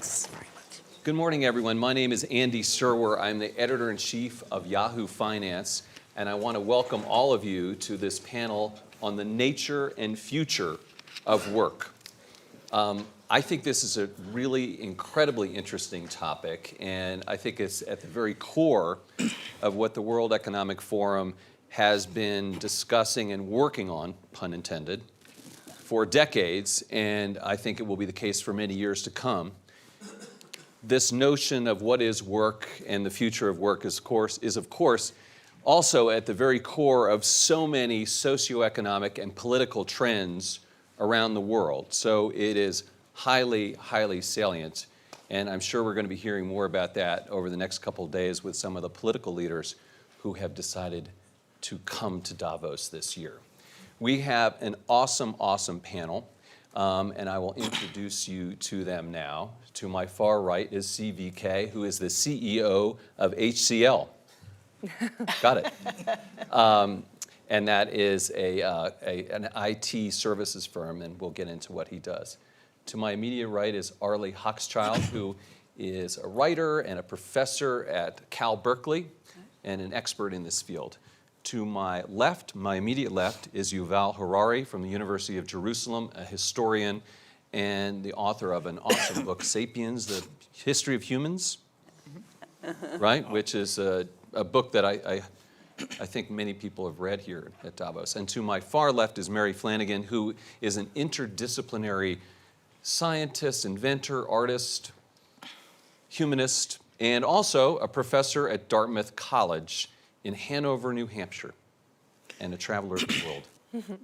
Thanks very much. Good morning, everyone. My name is Andy Serwer. I'm the editor-in-chief of Yahoo Finance, and I want to welcome all of you to this panel on the nature and future of work. I think this is a really incredibly interesting topic, and I think it's at the very core of what the World Economic Forum has been discussing and working on, pun intended, for decades, and I think it will be the case for many years to come. This notion of what is work and the future of work is of course also at the very core of so many socioeconomic and political trends around the world. So it is highly, highly salient, and I'm sure we're going to be hearing more about that over the next couple of days with some of the political leaders who have decided to come to Davos this year. We have an awesome, awesome panel, and I will introduce you to them now. To my far right is CVK, who is the CEO of HCL. Got it. And that is an IT services firm, and we'll get into what he does. To my immediate right is Arlie Hochschild, who is a writer and a professor at Cal Berkeley and an expert in this field. To my left, my immediate left, is Yuval Harari from the University of Jerusalem, a historian and the author of an awesome book, Sapiens, The History of Humans, right? Which is a book that I think many people have read here at Davos. And to my far left is Mary Flanagan, who is an interdisciplinary scientist, inventor, artist, humanist, and also a professor at Dartmouth College in Hanover, New Hampshire, and a traveler of the world.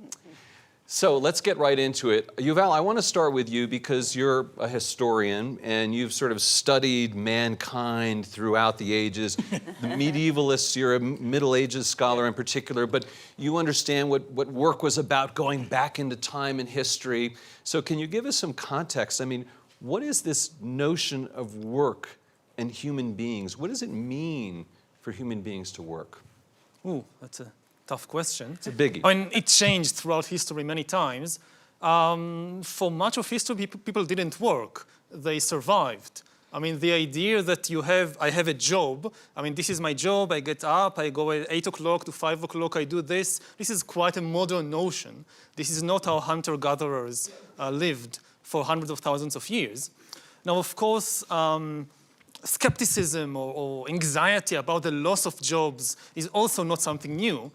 So let's get right into it. Yuval, I want to start with you because you're a historian and you've sort of studied mankind throughout the ages. The medievalists, you're a Middle Ages scholar in particular, but you understand what work was about going back into time and history. So can you give us some context? I mean, what is this notion of work and human beings? What does it mean for human beings to work? Ooh, that's a tough question. It's a biggie. I mean, it changed throughout history many times. For much of history, people didn't work. They survived. I mean, the idea that I have a job, I mean, this is my job, I get up, I go at 8 o'clock to 5 o'clock, I do this. This is quite a modern notion. This is not how hunter-gatherers lived for hundreds of thousands of years. Now, of course, skepticism or anxiety about the loss of jobs is also not something new.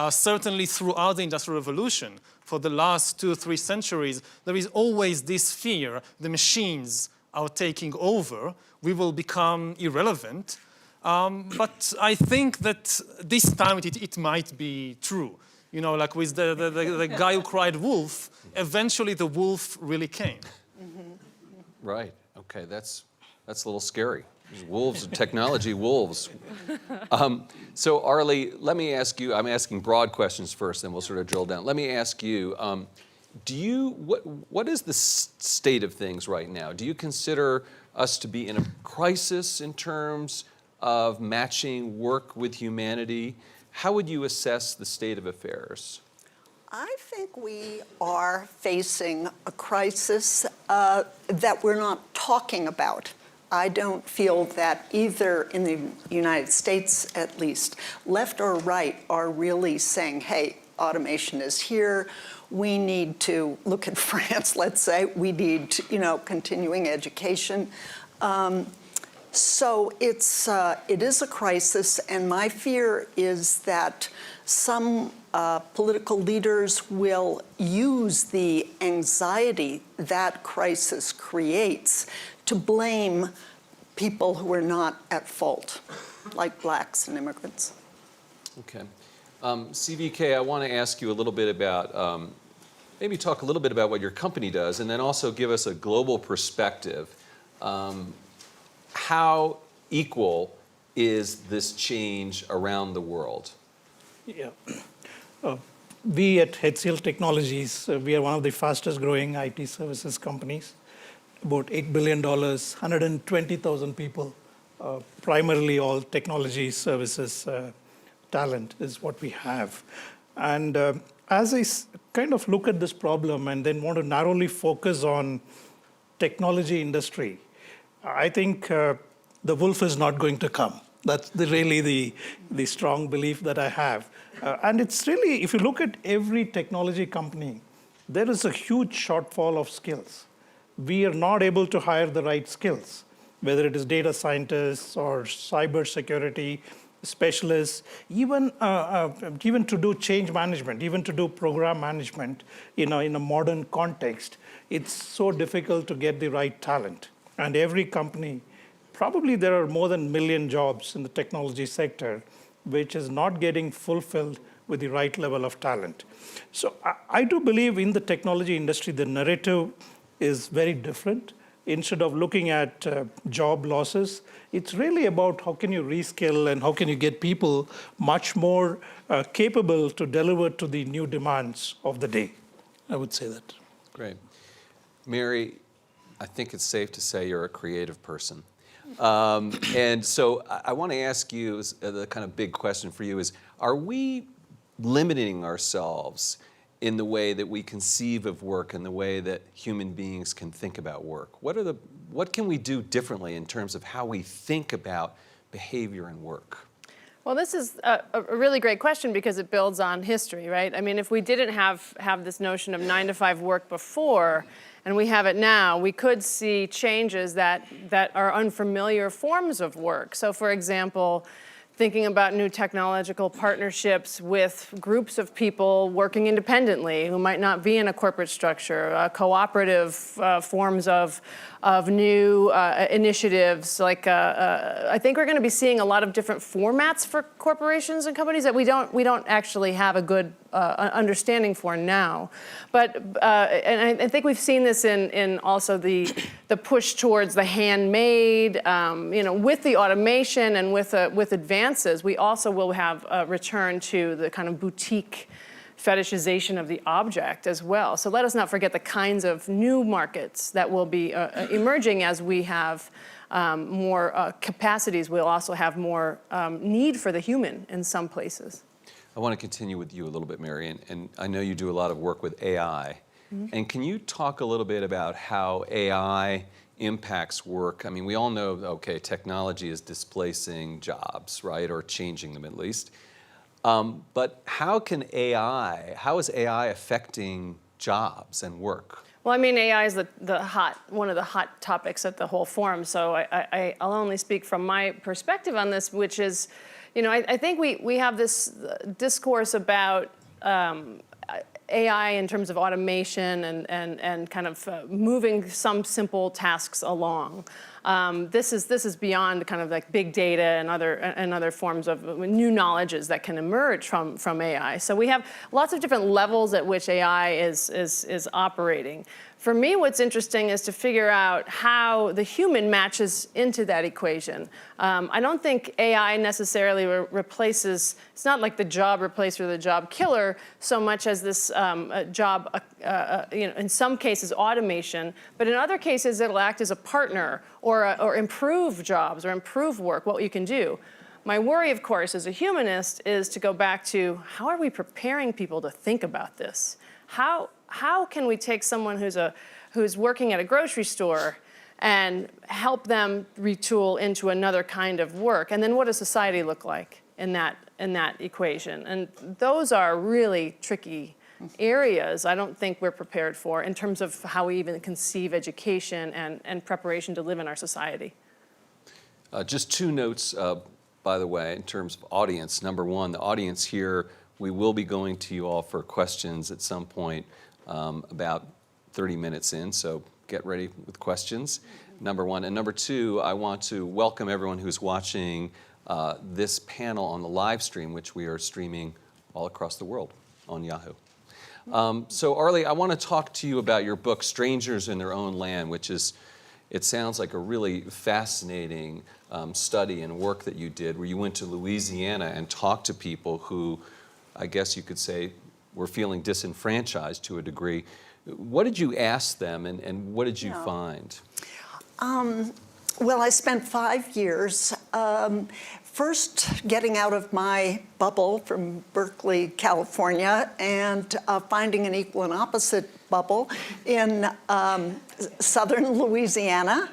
Certainly throughout the Industrial Revolution, for the last 2 or 3 centuries, there is always this fear the machines are taking over, we will become irrelevant. But I think that this time it might be true. You know, like with the guy who cried wolf, eventually the wolf really came. Right, okay, that's a little scary. There's wolves, technology wolves. So Arlie, let me ask you, I'm asking broad questions first, then we'll sort of drill down. Let me ask you, what is the state of things right now? Do you consider us to be in a crisis in terms of matching work with humanity? How would you assess the state of affairs? I think we are facing a crisis that we're not talking about. I don't feel that either in the United States, at least, left or right are really saying, hey, automation is here. We need to look at France, let's say. We need, continuing education. So it is a crisis, and my fear is that some political leaders will use the anxiety that crisis creates to blame people who are not at fault, like blacks and immigrants. Okay. CVK, I want to ask you a little bit about, maybe talk a little bit about what your company does, and then also give us a global perspective. How equal is this change around the world? Yeah. We at HCL Technologies, we are one of the fastest growing IT services companies. About $8 billion, 120,000 people, primarily all technology services talent is what we have. And as I kind of look at this problem and then want to narrowly focus on technology industry, I think the wolf is not going to come. That's really the strong belief that I have. And it's really, if you look at every technology company, there is a huge shortfall of skills. We are not able to hire the right skills, whether it is data scientists or cybersecurity specialists, even to do change management, even to do program management in a modern context. It's so difficult to get the right talent. And every company, probably there are more than 1 million jobs in the technology sector, which is not getting fulfilled with the right level of talent. So I do believe in the technology industry, the narrative is very different. Instead of looking at job losses, it's really about how can you reskill and how can you get people much more capable to deliver to the new demands of the day. I would say that. Great. Mary, I think it's safe to say you're a creative person. And so I want to ask you, the kind of big question for you is, are we limiting ourselves in the way that we conceive of work and the way that human beings can think about work? What can we do differently in terms of how we think about behavior and work? Well, this is a really great question because it builds on history, right? I mean, if we didn't have this notion of 9-to-5 work before, and we have it now, we could see changes that are unfamiliar forms of work. So, for example, thinking about new technological partnerships with groups of people working independently who might not be in a corporate structure, cooperative forms of new initiatives. Like I think we're going to be seeing a lot of different formats for corporations and companies that we don't actually have a good understanding for now. But and I think we've seen this in also the push towards the handmade, with the automation and with advances, we also will have a return to the kind of boutique fetishization of the object as well. So let us not forget the kinds of new markets that will be emerging as we have more capacities. We'll also have more need for the human in some places. I want to continue with you a little bit, Mary, and I know you do a lot of work with AI. Mm-hmm. And can you talk a little bit about how AI impacts work? I mean, we all know, okay, technology is displacing jobs, right, or changing them at least. But how is AI affecting jobs and work? Well, I mean, AI is one of the hot topics at the whole forum. So I'll only speak from my perspective on this, which is, I think we have this discourse about AI in terms of automation and kind of moving some simple tasks along. This is beyond kind of like big data and other forms of new knowledges that can emerge from AI. So we have lots of different levels at which AI is operating. For me, what's interesting is to figure out how the human matches into that equation. I don't think AI necessarily replaces, it's not like the job replacer or the job killer so much as this job, in some cases automation, but in other cases it'll act as a partner or improve jobs or improve work, what you can do. My worry, of course, as a humanist is to go back to how are we preparing people to think about this? How can we take someone who's working at a grocery store and help them retool into another kind of work? And then what does society look like in that equation? And those are really tricky areas I don't think we're prepared for in terms of how we even conceive education and preparation to live in our society. Just two notes, by the way, in terms of audience. Number one, the audience here, we will be going to you all for questions at some point about 30 minutes in, so get ready with questions, number one. And number two, I want to welcome everyone who's watching this panel on the live stream, which we are streaming all across the world on Yahoo. So Arlie, I want to talk to you about your book, Strangers in Their Own Land, which is, it sounds like a really fascinating study and work that you did, where you went to Louisiana and talked to people who, I guess you could say, were feeling disenfranchised to a degree. What did you ask them, and what did you find? Well, I spent 5 years first getting out of my bubble from Berkeley, California, and finding an equal and opposite bubble in southern Louisiana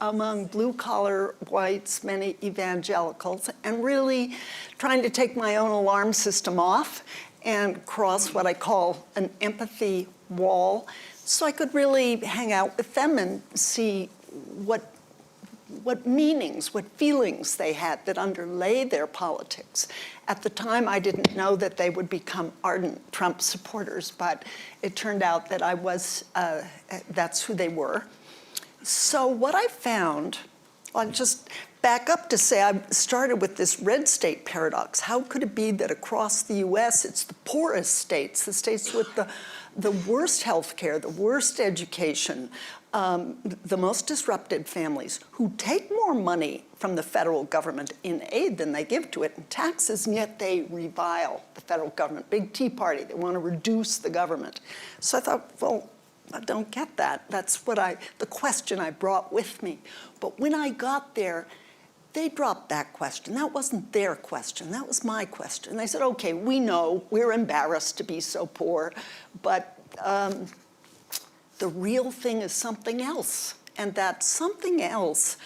among blue-collar whites, many evangelicals, and really trying to take my own alarm system off and cross what I call an empathy wall, so I could really hang out with them and see what meanings, what feelings they had that underlay their politics. At the time, I didn't know that they would become ardent Trump supporters, but it turned out that that's who they were. So what I found, I'll just back up to say I started with this red state paradox. How could it be that across the US, it's the poorest states, the states with the worst health care, the worst education, the most disrupted families, who take more money from the federal government in aid than they give to it in taxes, and yet they revile the federal government. Big Tea Party, they want to reduce the government. So I thought, well, I don't get that. That's the question I brought with me. But when I got there, they dropped that question. That wasn't their question, that was my question. They said, okay, we know, we're embarrassed to be so poor, but the real thing is something else. And that something else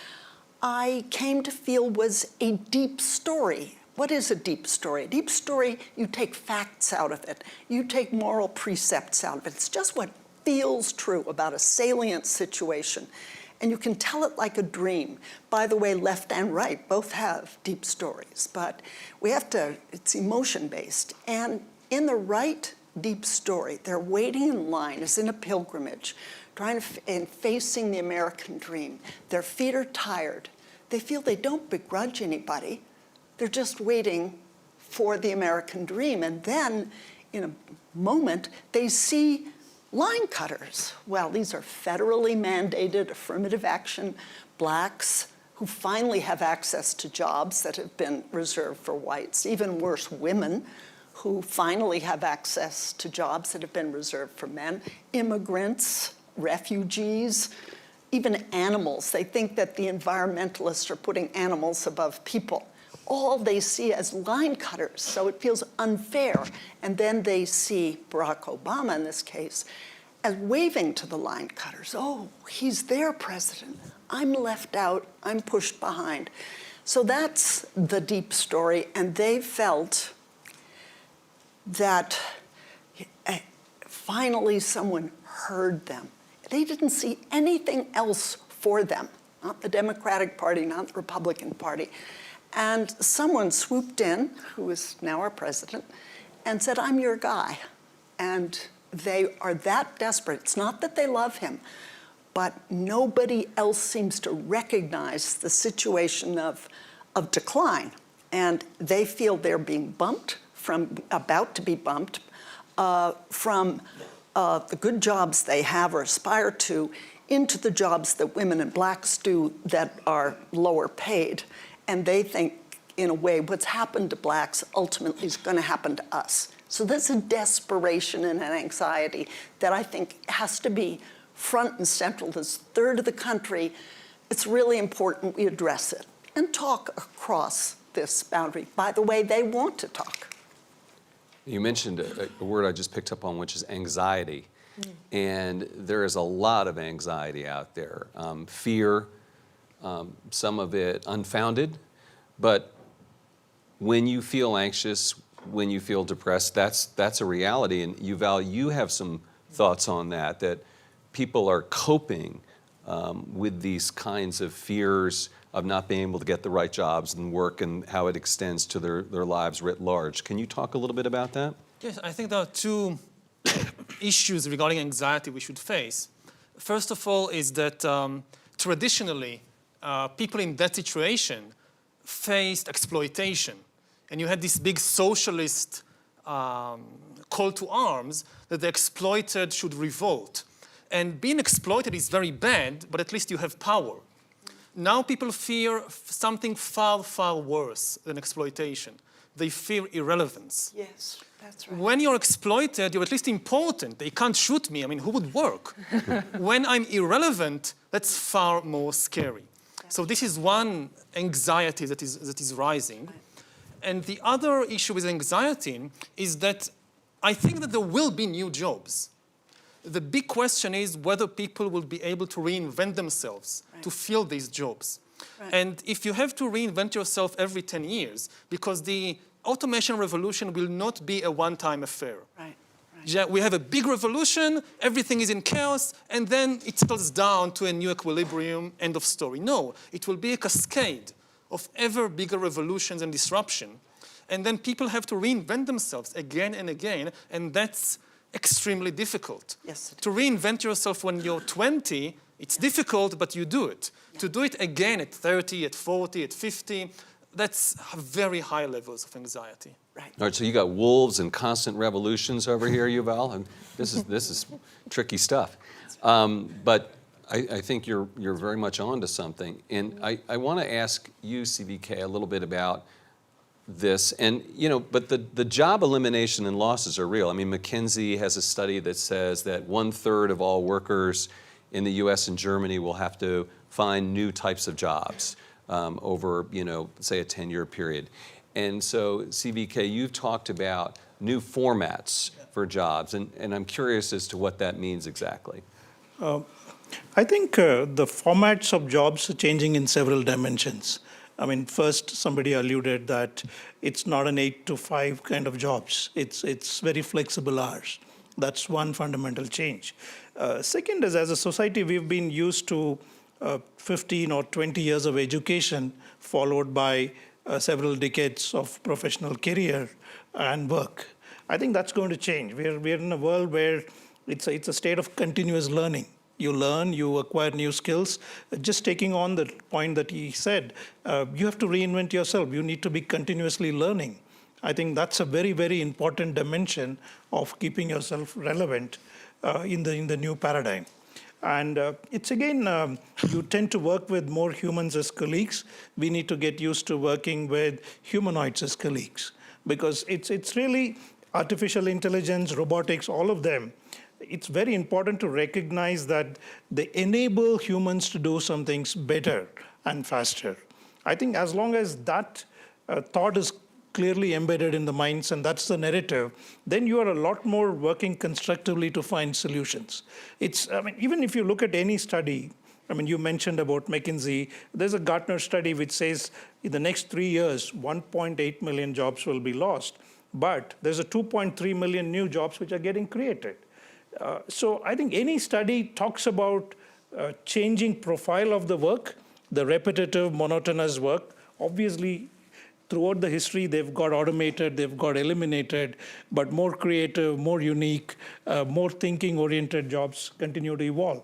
I came to feel was a deep story. What is a deep story? A deep story, you take facts out of it. You take moral precepts out of it. It's just what feels true about a salient situation. And you can tell it like a dream. By the way, left and right both have deep stories, but it's emotion-based. And in the right deep story, they're waiting in line as in a pilgrimage, and facing the American dream. Their feet are tired. They feel they don't begrudge anybody. They're just waiting for the American dream. And then, in a moment, they see line cutters. Well, these are federally mandated affirmative action blacks who finally have access to jobs that have been reserved for whites. Even worse, women who finally have access to jobs that have been reserved for men. Immigrants, refugees, even animals. They think that the environmentalists are putting animals above people. All they see as line cutters, so it feels unfair. And then they see Barack Obama, in this case, as waving to the line cutters. Oh, he's their president. I'm left out, I'm pushed behind. So that's the deep story, and they felt that finally someone heard them. They didn't see anything else for them, not the Democratic Party, not the Republican Party. And someone swooped in, who is now our president, and said, I'm your guy. And they are that desperate. It's not that they love him, but nobody else seems to recognize the situation of decline. And they feel they're being bumped about to be bumped from the good jobs they have or aspire to into the jobs that women and blacks do that are lower paid. And they think, in a way, what's happened to blacks ultimately is going to happen to us. So there's a desperation and an anxiety that I think has to be front and central. This third of the country, it's really important we address it and talk across this boundary. By the way, they want to talk. You mentioned a word I just picked up on, which is anxiety. And there is a lot of anxiety out there. Fear, some of it unfounded. But when you feel anxious, when you feel depressed, that's a reality. And Yuval, you have some thoughts on that people are coping with these kinds of fears of not being able to get the right jobs and work and how it extends to their lives writ large. Can you talk a little bit about that? Yes, I think there are two issues regarding anxiety we should face. First of all is that traditionally, people in that situation faced exploitation. And you had this big socialist call to arms that the exploited should revolt. And being exploited is very bad, but at least you have power. Now people fear something far, far worse than exploitation. They fear irrelevance. Yes, that's right. When you're exploited, you're at least important. They can't shoot me. I mean, who would work? When I'm irrelevant, that's far more scary. So this is one anxiety that is rising. And the other issue with anxiety is that I think that there will be new jobs. The big question is whether people will be able to reinvent themselves to fill these jobs. And if you have to reinvent yourself every 10 years, because the automation revolution will not be a one-time affair. We have a big revolution, everything is in chaos, and then it settles down to a new equilibrium, end of story. No, it will be a cascade of ever bigger revolutions and disruption. And then people have to reinvent themselves again and again, and that's extremely difficult. Yes, it is. To reinvent yourself when you're 20, it's difficult, but you do it. To do it again at 30, at 40, at 50, that's very high levels of anxiety. All right, so you got wolves and constant revolutions over here, Yuval, and this is tricky stuff. But I think you're very much on to something. And I want to ask you, CVK, a little bit about this. And, but the job elimination and losses are real. I mean, McKinsey has a study that says that 1/3 of all workers in the US and Germany will have to find new types of jobs over, say a 10-year period. And so, CVK, you've talked about new formats for jobs, and I'm curious as to what that means exactly. I think the formats of jobs are changing in several dimensions. I mean, first, somebody alluded that it's not an 8 to 5 kind of jobs. It's very flexible hours. That's one fundamental change. Second is, as a society, we've been used to 15 or 20 years of education, followed by several decades of professional career and work. I think that's going to change. We're in a world where it's a state of continuous learning. You learn, you acquire new skills. Just taking on the point that he said, you have to reinvent yourself. You need to be continuously learning. I think that's a very, very important dimension of keeping yourself relevant in the new paradigm. And it's again, you tend to work with more humans as colleagues. We need to get used to working with humanoids as colleagues, because it's really artificial intelligence, robotics, all of them. It's very important to recognize that they enable humans to do some things better and faster. I think as long as that thought is clearly embedded in the minds, and that's the narrative, then you are a lot more working constructively to find solutions. Even if you look at any study, you mentioned about McKinsey, there's a Gartner study which says in the next 3 years, 1.8 million jobs will be lost, but there's a 2.3 million new jobs which are getting created. So I think any study talks about changing profile of the work, the repetitive, monotonous work. Obviously, throughout the history, they've got automated, they've got eliminated, but more creative, more unique, more thinking-oriented jobs continue to evolve.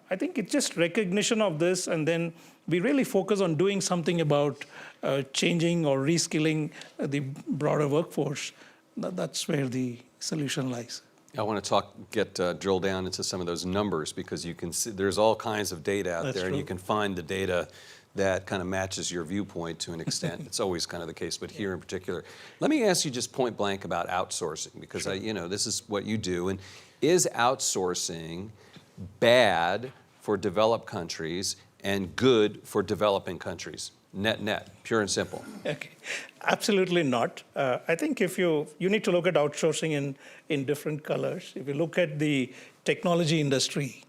I think it's just recognition of this, and then we really focus on doing something about changing or reskilling the broader workforce. That's where the solution lies. I want to drill down into some of those numbers, because you can see there's all kinds of data out there, and you can find the data that kind of matches your viewpoint to an extent. It's always kind of the case, but here in particular. Let me ask you just point blank about outsourcing, because this is what you do. And is outsourcing bad for developed countries and good for developing countries? Net, pure and simple. Okay, absolutely not. I think if you need to look at outsourcing in different colors. If you look at the technology industry,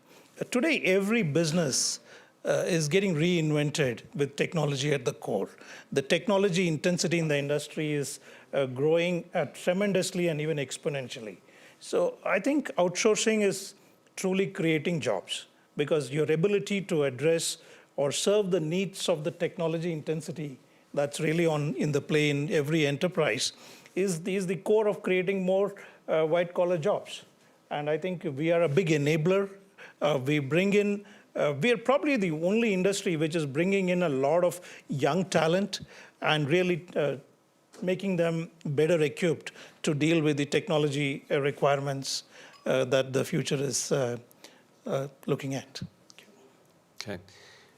today every business is getting reinvented with technology at the core. The technology intensity in the industry is growing tremendously and even exponentially. So I think outsourcing is truly creating jobs, because your ability to address or serve the needs of the technology intensity that's really in the play in every enterprise is the core of creating more white-collar jobs. And I think we are a big enabler. We are probably the only industry which is bringing in a lot of young talent and really making them better equipped to deal with the technology requirements that the future is looking at. Okay.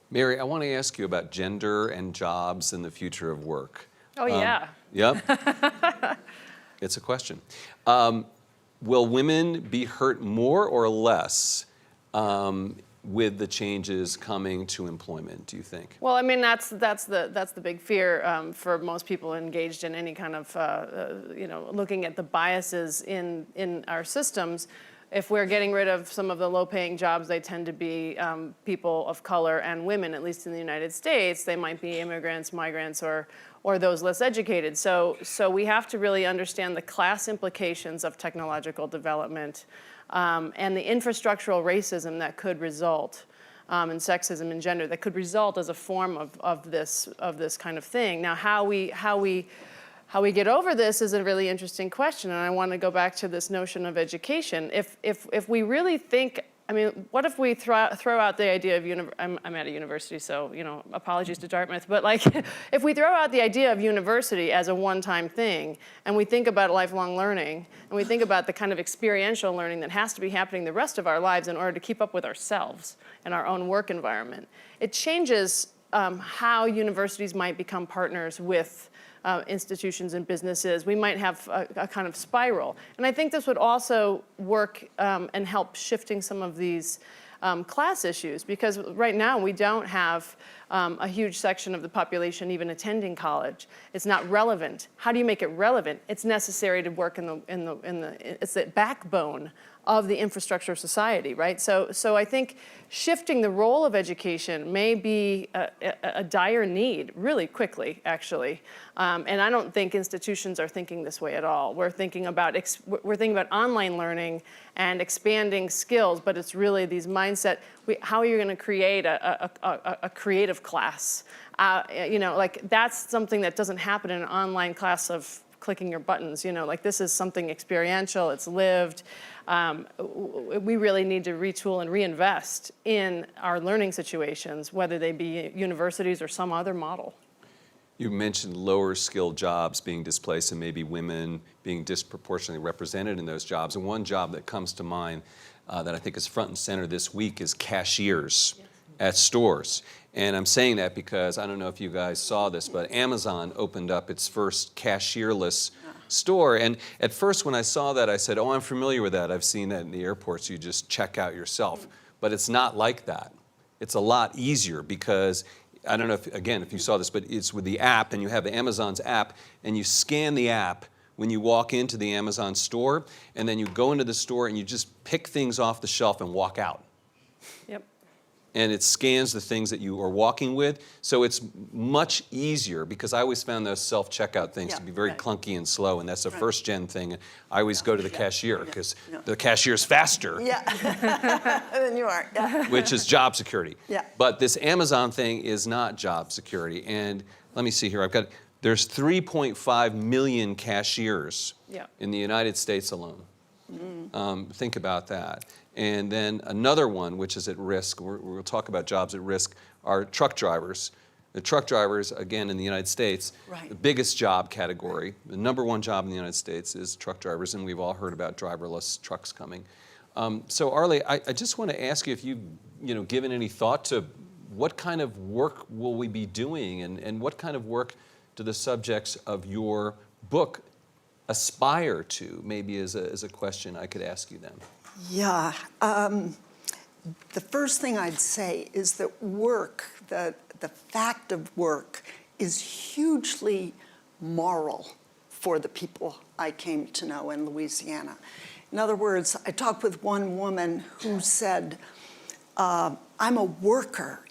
Mary, I want to ask you about gender and jobs and the future of work. Oh, yeah. Yep. It's a question. Will women be hurt more or less with the changes coming to employment, do you think? Well, I mean, that's the big fear for most people engaged in any kind of looking at the biases in our systems. If we're getting rid of some of the low-paying jobs, they tend to be people of color and women, at least in the United States. They might be immigrants, migrants, or those less educated. So we have to really understand the class implications of technological development and the infrastructural racism that could result, and sexism and gender that could result as a form of this kind of thing. Now, how we get over this is a really interesting question, and I want to go back to this notion of education. If we really think, I mean, what if we throw out the idea of I'm at a university, so apologies to Dartmouth, but like, if we throw out the idea of university as a one-time thing, and we think about lifelong learning, and we think about the kind of experiential learning that has to be happening the rest of our lives in order to keep up with ourselves and our own work environment, it changes how universities might become partners with institutions and businesses. We might have a kind of spiral. And I think this would also work and help shifting some of these class issues, because right now we don't have a huge section of the population even attending college. It's not relevant. How do you make it relevant? It's necessary to work it's the backbone of the infrastructure of society, right? So I think shifting the role of education may be a dire need really quickly, actually. And I don't think institutions are thinking this way at all. We're thinking about online learning and expanding skills, but it's really these mindset. How are you going to create a creative class? Like that's something that doesn't happen in an online class of clicking your buttons. Like this is something experiential. It's lived. We really need to retool and reinvest in our learning situations, whether they be universities or some other model. You mentioned lower skilled jobs being displaced and maybe women being disproportionately represented in those jobs. And one job that comes to mind that I think is front and center this week is cashiers at stores. And I'm saying that because I don't know if you guys saw this, but Amazon opened up its first cashierless store. And at first when I saw that, I said, oh, I'm familiar with that. I've seen that in the airports. You just check out yourself. But it's not like that. It's a lot easier because, I don't know if you saw this, but it's with the app, and you have Amazon's app, and you scan the app when you walk into the Amazon store, and then you go into the store and you just pick things off the shelf and walk out. Yep. And it scans the things that you are walking with. So it's much easier, because I always found those self-checkout things to be very clunky and slow, and that's a first-gen thing. I always go to the cashier because the cashier's faster. Than you are. Which is job security. Yeah. But this Amazon thing is not job security. And let me see here. There's 3.5 million cashiers in the United States alone. Think about that. And then another one, which is at risk, we'll talk about jobs at risk, are truck drivers. The truck drivers, again, in the United States, the biggest job category, the #1 job in the United States is truck drivers, and we've all heard about driverless trucks coming. So Arlie, I just want to ask you if you've given any thought to what kind of work will we be doing, and what kind of work do the subjects of your book aspire to, maybe as a question I could ask you then. Yeah. The first thing I'd say is that work, the fact of work, is hugely moral for the people I came to know in Louisiana. In other words, I talked with one woman who said, I'm a worker,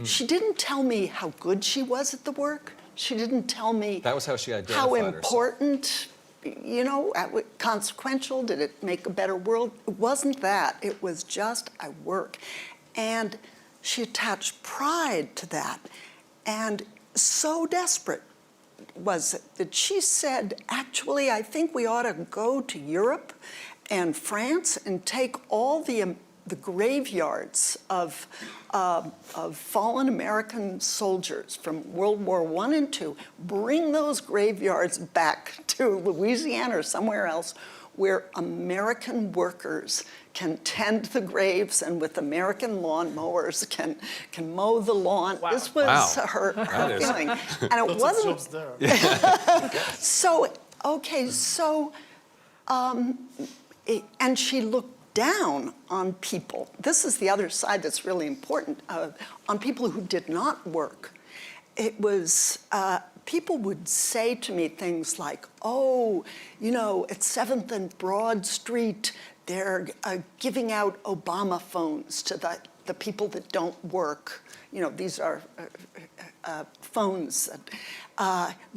She didn't tell me how good she was at the work. She didn't tell me that was how she identified how herself. Important, consequential, did it make a better world? It wasn't that. It was just, I work. And she attached pride to that. And so desperate was it that she said, actually, I think we ought to go to Europe and France and take all the graveyards of fallen American soldiers from World War I and II, bring those graveyards back to Louisiana or somewhere else where American workers can tend the graves and with American lawnmowers can mow the lawn. Wow. This was her feeling. And it wasn't. Lots of jobs there. And she looked down on people. This is the other side that's really important, on people who did not work. It was, people would say to me things like, oh, you know, at 7th and Broad Street, they're giving out Obama phones to the people that don't work. You know, these are phones.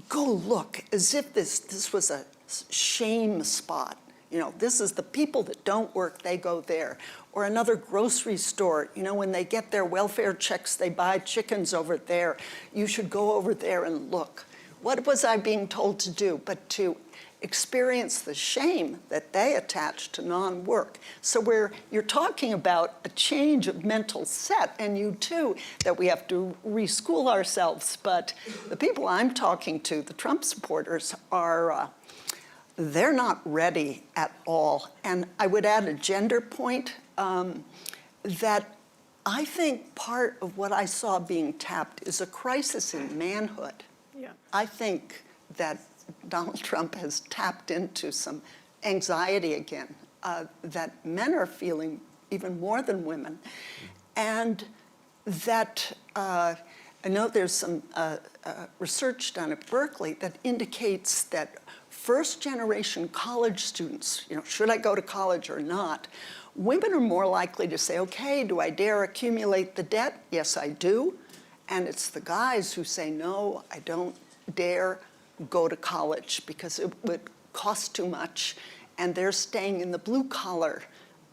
Go look, as if this was a shame spot. You know, this is the people that don't work, they go there. Or another grocery store, you know, when they get their welfare checks, they buy chickens over there. You should go over there and look. What was I being told to do but to experience the shame that they attach to non-work? So you're talking about a change of mental set, and you too, that we have to reschool ourselves. But the people I'm talking to, the Trump supporters, are they're not ready at all. And I would add a gender point, that I think part of what I saw being tapped is a crisis in manhood. Yeah. I think that Donald Trump has tapped into some anxiety again, that men are feeling even more than women. And that I know there's some research done at Berkeley that indicates that first-generation college students, you know, should I go to college or not? Women are more likely to say, okay, do I dare accumulate the debt? Yes, I do. And it's the guys who say, no, I don't dare go to college because it would cost too much, and they're staying in the blue-collar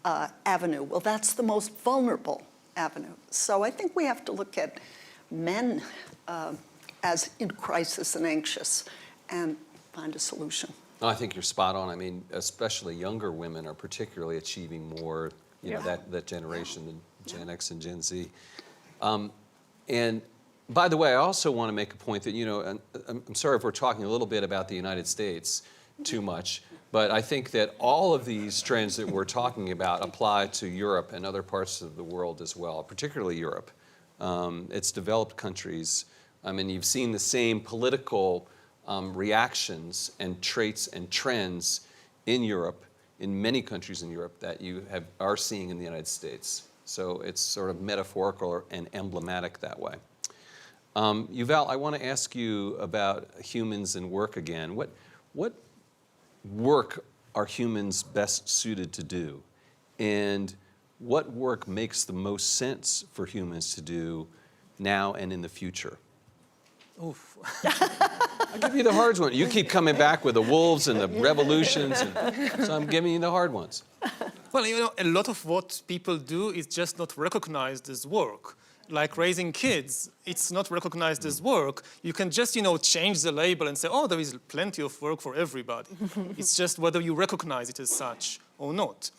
avenue. Well, that's the most vulnerable avenue. So I think we have to look at men as in crisis and anxious and find a solution. No, I think you're spot on. I mean, especially younger women are particularly achieving more, you know, that generation, than Gen X and Gen Z. And by the way, I also want to make a point that, you know, and I'm sorry if we're talking a little bit about the United States too much, but I think that all of these trends that we're talking about apply to Europe and other parts of the world as well, particularly Europe. It's developed countries. I mean, you've seen the same political reactions and traits and trends in Europe, in many countries in Europe, that you are seeing in the United States. So it's sort of metaphorical and emblematic that way. Yuval, I want to ask you about humans and work again. What work are humans best suited to do? And what work makes the most sense for humans to do now and in the future? Oof. I'll give you the hard one. You keep coming back with the wolves and the revolutions, and so I'm giving you the hard ones. Well, you know, a lot of what people do is just not recognized as work. Like raising kids, it's not recognized as work. You can just, you know, change the label and say, oh, there is plenty of work for everybody. It's just whether you recognize it as such or not.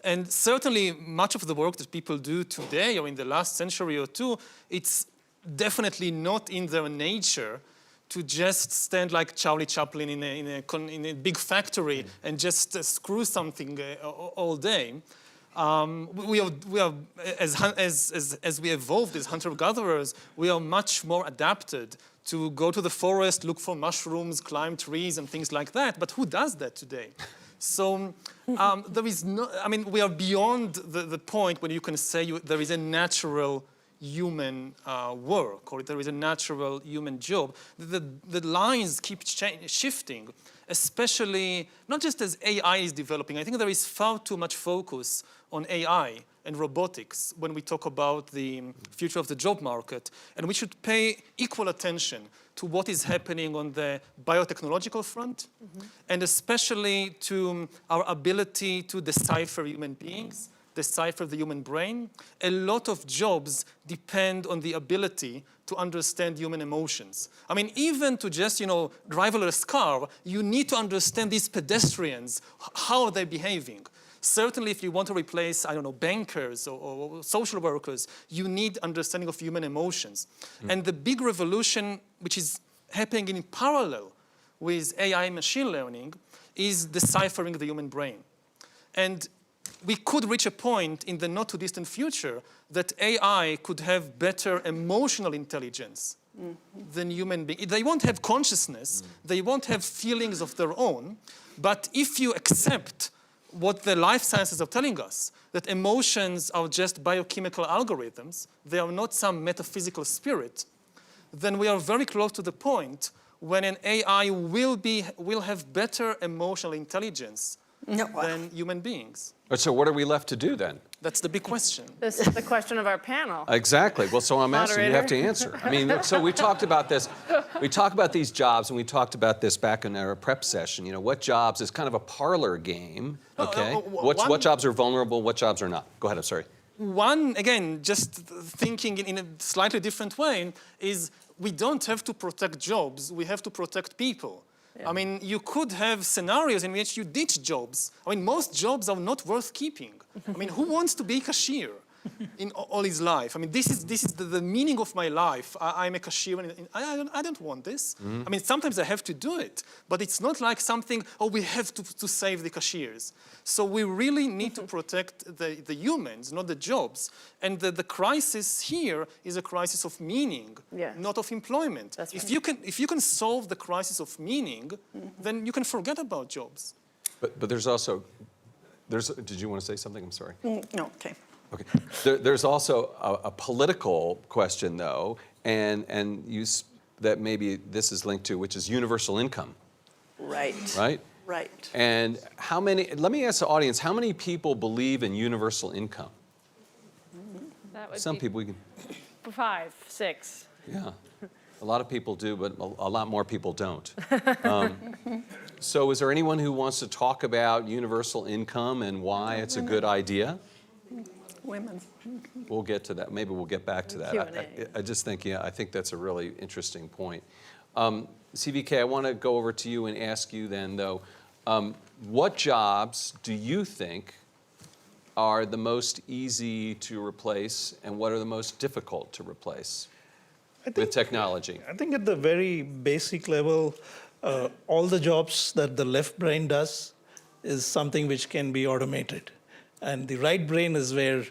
And certainly much of the work that people do today or in the last century or two, it's definitely not in their nature to just stand like Charlie Chaplin in a big factory and just screw something all day. We are as we evolved as hunter-gatherers, we are much more adapted to go to the forest, look for mushrooms, climb trees, and things like that. But who does that today? So there is no, I mean, we are beyond the point when you can say there is a natural human work or there is a natural human job. The lines keep shifting, especially not just as AI is developing. I think there is far too much focus on AI and robotics when we talk about the future of the job market. And we should pay equal attention to what is happening on the biotechnological front, and especially to our ability to decipher human beings, decipher the human brain. A lot of jobs depend on the ability to understand human emotions. I mean, even to just, you know, driverless car, you need to understand these pedestrians. How are they behaving? Certainly, if you want to replace, I don't know, bankers or social workers, you need understanding of human emotions. And the big revolution, which is happening in parallel with AI and machine learning, is deciphering the human brain. And we could reach a point in the not-too-distant future that AI could have better emotional intelligence than human beings. They won't have consciousness, they won't have feelings of their own, but if you accept what the life sciences are telling us, that emotions are just biochemical algorithms, they are not some metaphysical spirit, then we are very close to the point when an AI will have better emotional intelligence than human beings. So what are we left to do then? That's the big question. This is the question of our panel. Exactly. Well, so I'm asking, you have to Moderator. answer. I mean, so we talked about this. We talked about these jobs, and we talked about this back in our prep session. You know, what jobs is kind of a parlor game, okay? What jobs are vulnerable, what jobs are not? Go ahead, I'm sorry. One, again, just thinking in a slightly different way, is we don't have to protect jobs, we have to protect people. I mean, you could have scenarios in which you ditch jobs. I mean, most jobs are not worth keeping. I mean, who wants to be a cashier in all his life? I mean, this is the meaning of my life. I'm a cashier, and I don't want this. I mean, sometimes I have to do it, but it's not like something, oh, we have to save the cashiers. So we really need to protect the humans, not the jobs. And the crisis here is a crisis of meaning, not of employment. That's if you can solve the crisis of meaning, then you can forget about jobs. But there's also, did you want to say something? I'm sorry. No, okay. Okay. There's also a political question, though, and that maybe this is linked to, which is universal income. Right. Right? Right. And let me ask the audience, how many people believe in universal income? That would Some be people, we can, 5, 6. yeah. A lot of people do, but a lot more people don't. So is there anyone who wants to talk about universal income and why it's a good idea? Women. We'll get to that. Maybe we'll get back to that. Q&A. I just think, I think that's a really interesting point. CVK, I want to go over to you and ask you then, though, what jobs do you think are the most easy to replace, and what are the most difficult to replace with technology? I think at the very basic level, all the jobs that the left brain does is something which can be automated. And the right brain is where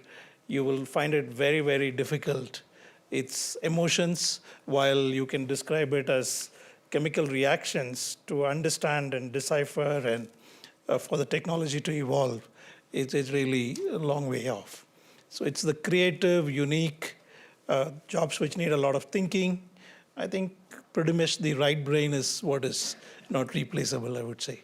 you will find it very, very difficult. It's emotions, while you can describe it as chemical reactions, to understand and decipher and for the technology to evolve, it's really a long way off. So it's the creative, unique jobs which need a lot of thinking. I think pretty much the right brain is what is not replaceable, I would say.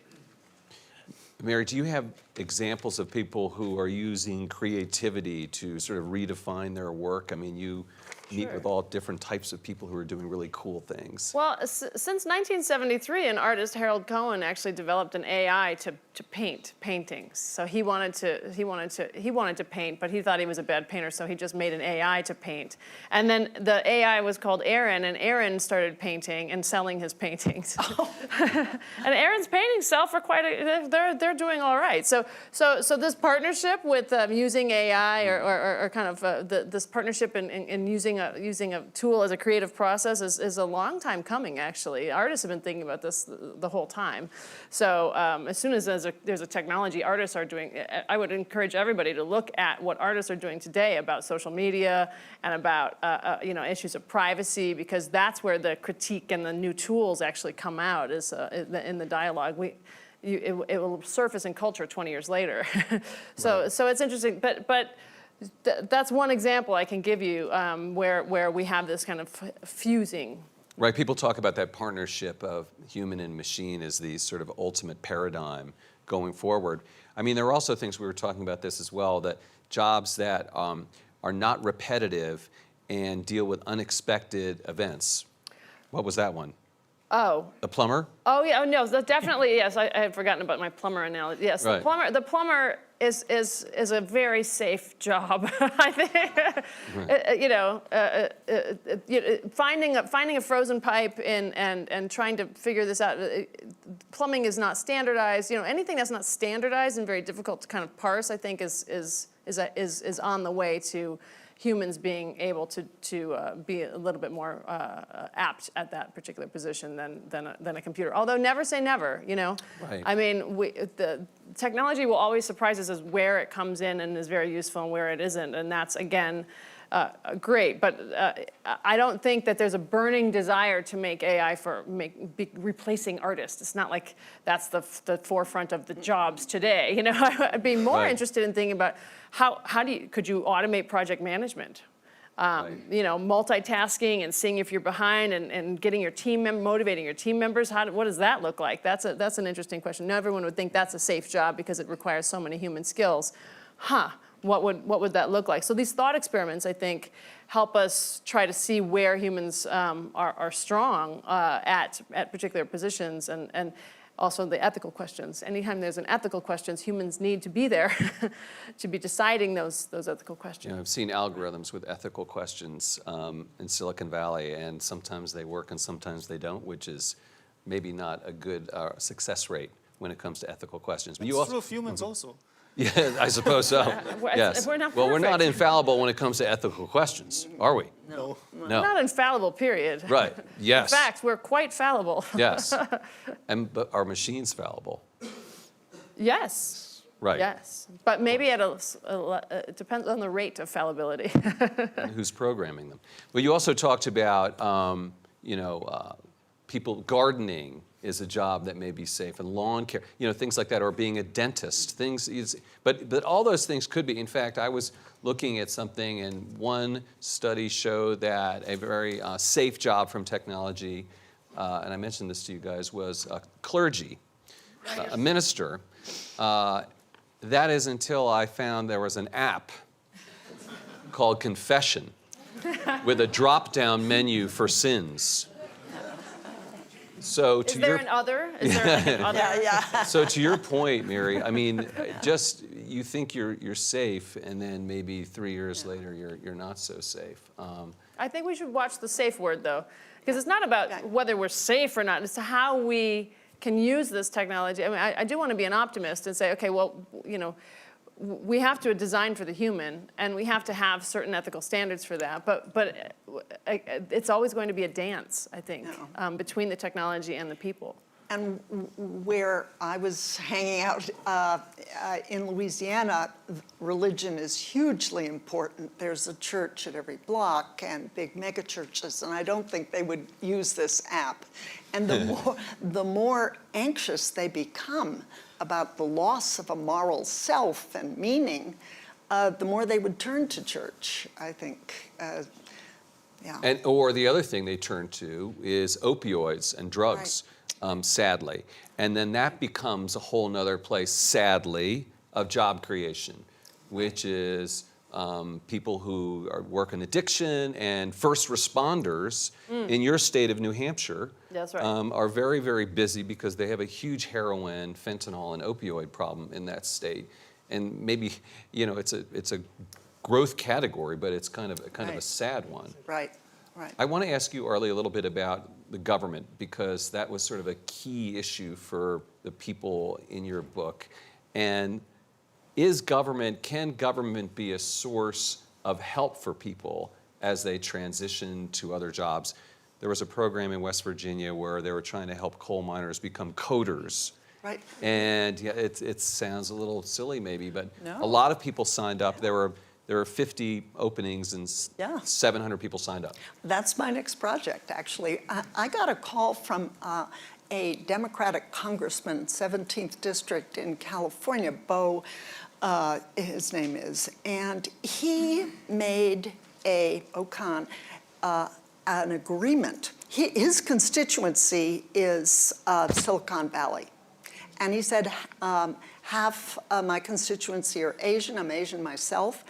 Mary, do you have examples of people who are using creativity to sort of redefine their work? I mean, you meet with all different types of people who are doing really cool things. Well, since 1973, an artist, Harold Cohen, actually developed an AI to paint paintings. So he wanted to paint, but he thought he was a bad painter, so he just made an AI to paint. And then the AI was called Aaron, and Aaron started painting and selling his paintings. Oh. And Aaron's paintings sell for they're doing all right. So this partnership with using AI or kind of this partnership in using a tool as a creative process is a long time coming, actually. Artists have been thinking about this the whole time. So as soon as there's a technology artists are doing, I would encourage everybody to look at what artists are doing today about social media and about issues of privacy, because that's where the critique and the new tools actually come out is in the dialogue. It will surface in culture 20 years later. So it's interesting, but that's one example I can give you where we have this kind of fusing. Right, people talk about that partnership of human and machine as the sort of ultimate paradigm going forward. I mean, there are also things, we were talking about this as well, that jobs that are not repetitive and deal with unexpected events. What was that one? Oh. The plumber? Oh yeah, oh, no, definitely, yes. I had forgotten about my plumber analogy. Yes, right. The plumber is a very safe job. I think, finding a frozen pipe and trying to figure this out. Plumbing is not standardized. Anything that's not standardized and very difficult to kind of parse, I think, is on the way to humans being able to be a little bit more apt at that particular position than a computer. Although never say never, Right. I mean, the technology will always surprise us as where it comes in and is very useful and where it isn't. And that's, again, great. But I don't think that there's a burning desire to make AI be replacing artists. It's not like that's the forefront of the jobs today. You know, I'd be more interested in thinking about could you automate project management? You know, multitasking and seeing if you're behind and getting your motivating your team members. What does that look like? That's an interesting question. Not everyone would think that's a safe job because it requires so many human skills. What would that look like? So these thought experiments, I think, help us try to see where humans are strong at particular positions and also the ethical questions. Anytime there's an ethical questions, humans need to be there to be deciding those ethical questions. You know, I've seen algorithms with ethical questions in Silicon Valley, and sometimes they work and sometimes they don't, which is maybe not a good success rate when it comes to ethical questions. But It's true of humans also. Yeah, I suppose so. Yes. We're not well, we're not perfect. infallible when it comes to ethical questions, are we? No. We're not infallible, period. Right. Yes. In fact, we're quite fallible. Yes. But are machines fallible? Yes. Right. Yes. But maybe it depends on the rate of fallibility. And who's programming them? Well, you also talked about, people gardening is a job that may be safe, and lawn care, things like that, or being a dentist. But all those things could be. In fact, I was looking at something, and one study showed that a very safe job from technology, and I mentioned this to you guys, was clergy, a minister. That is until I found there was an app called Confession with a drop-down menu for sins. So Is there an other? Is there an other? Yeah. So to your point, Mary, I mean, just you think you're safe, and then maybe 3 years later you're not so safe. I think we should watch the safe word, though, because it's not about whether we're safe or not. It's how we can use this technology. I mean, I do want to be an optimist and say, okay, well, we have to design for the human, and we have to have certain ethical standards for that. But it's always going to be a dance, I think, between the technology and the people. And where I was hanging out in Louisiana, religion is hugely important. There's a church at every block and big mega churches, and I don't think they would use this app. And the more anxious they become about the loss of a moral self and meaning, the more they would turn to church, I think. Or the other thing they turn to is opioids and drugs. Sadly. And then that becomes a whole nother place, sadly, of job creation, which is people who work in addiction, and first responders in your state of New Hampshire. That's right. Are very, very busy because they have a huge heroin, fentanyl, and opioid problem in that state. And maybe, it's a growth category, but it's kind of a sad one. Right. Right. I want to ask you, Arlie, a little bit about the government, because that was sort of a key issue for the people in your book. And can government be a source of help for people as they transition to other jobs? There was a program in West Virginia where they were trying to help coal miners become coders. Right. And it sounds a little silly maybe, but No. a lot of people signed up. There were 50 openings and 700 people signed up. That's my next project, actually. I got a call from a Democratic congressman, 17th District in California, Bo, his name is, and he made an agreement. His constituency is Silicon Valley. And he said, half my constituency are Asian, I'm Asian myself,